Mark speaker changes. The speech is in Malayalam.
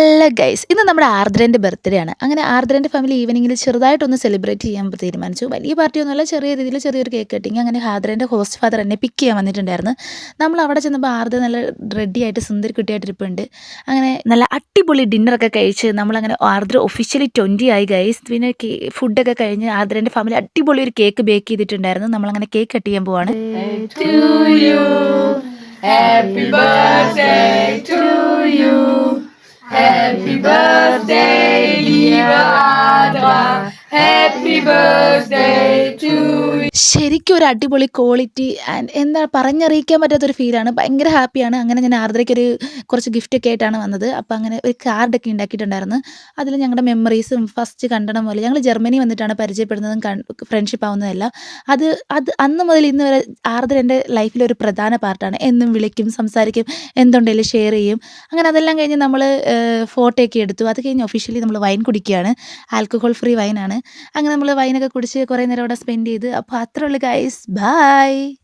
Speaker 1: ഹലോ ഗൈസ്, ഇന്ന് നമ്മുടെ ആർദ്രൻ്റെ ബർത്ത്ഡേ ആണ്. അങ്ങനെ ആർദ്രൻ്റെ ഫാമിലി ഈവനിങ്ങിൽ ചെറുതായിട്ടൊന്ന് സെലിബ്രേറ്റ് ചെയ്യാൻ തീരുമാനിച്ചു. വലിയ പാർട്ടിയൊന്നുമല്ല, ചെറിയ രീതിയിൽ ചെറിയൊരു കേക്ക് കട്ടിങ്. അങ്ങനെ ആർദ്രൻ്റെ ഹോസ്റ്റ് ഫാദർ എന്നെ പിക്ക് ചെയ്യാൻ വന്നിട്ടുണ്ടായിരുന്നു. നമ്മൾ അവിടെ ചെന്നപ്പോൾ ആർദ്ര നല്ല റെഡി ആയിട്ട് സുന്ദരി കുട്ടിയായിട്ടിരിപ്പുണ്ട്. അങ്ങനെ നല്ല അടിപൊളി ഡിന്നറൊക്കെ കഴിച്ച് നമ്മളങ്ങനെ ആർദ്ര ഒഫീഷ്യലി 20 ആയി ഗൈസ്. പിന്നെ ഫുഡൊക്കെ കഴിഞ്ഞ് ആർദ്രൻ്റെ ഫാമിലി അടിപൊളി ഒരു കേക്ക് ബേക്ക് ചെയ്തിട്ടുണ്ടായിരുന്നു. നമ്മളങ്ങനെ കേക്ക് കട്ട് ചെയ്യാൻ പോവാണ്.
Speaker 2: Happy birthday to you. Happy birthday, dear Adra. Happy birthday to you.
Speaker 1: ശരിക്കും ഒരു അടിപൊളി ക്വാളിറ്റി ആൻഡ് എന്താ പറഞ്ഞറിയിക്കാൻ പറ്റാത്തൊരു ഫീലാണ്. ഭയങ്കര ഹാപ്പിയാണ്. അങ്ങനെ ഞാൻ ആർദ്രയ്ക്കൊരു കുറച്ച് ഗിഫ്റ്റൊക്കെ ആയിട്ടാണ് വന്നത്. അപ്പോൾ അങ്ങനെ ഒരു കാർഡൊക്കെ ഉണ്ടാക്കിയിട്ടുണ്ടായിരുന്നു. അതിൽ ഞങ്ങളുടെ മെമ്മറീസും ഫസ്റ്റ് കണ്ടണം പോലെ ഞങ്ങൾ ജർമ്മനി വന്നിട്ടാണ് പരിചയപ്പെടുന്നതും ഫ്രണ്ട്ഷിപ്പ് ആവുന്നതല്ല. അത് അത് അന്ന് മുതൽ ഇന്ന് വരെ ആർദ്ര എൻ്റെ ലൈഫിലൊരു പ്രധാന പാർട്ടാണ്. എന്നും വിളിക്കും, സംസാരിക്കും, എന്തുണ്ടെങ്കിലും ഷെയർ ചെയ്യും. അങ്ങനെ അതെല്ലാം കഴിഞ്ഞ് നമ്മൾ ഫോട്ടോയൊക്കെ എടുത്തു. അത് കഴിഞ്ഞ് ഒഫീഷ്യലി നമ്മൾ വൈൻ കുടിക്കുകയാണ്. ആൽക്കഹോൾ ഫ്രീ വൈനാണ്. അങ്ങനെ നമ്മൾ വൈനൊക്കെ കുടിച്ച് കുറേ നേരം അവിടെ സ്പെൻഡ് ചെയ്ത്. അപ്പോൾ അത്രേ ഉള്ളൂ ഗൈസ്. ബൈ.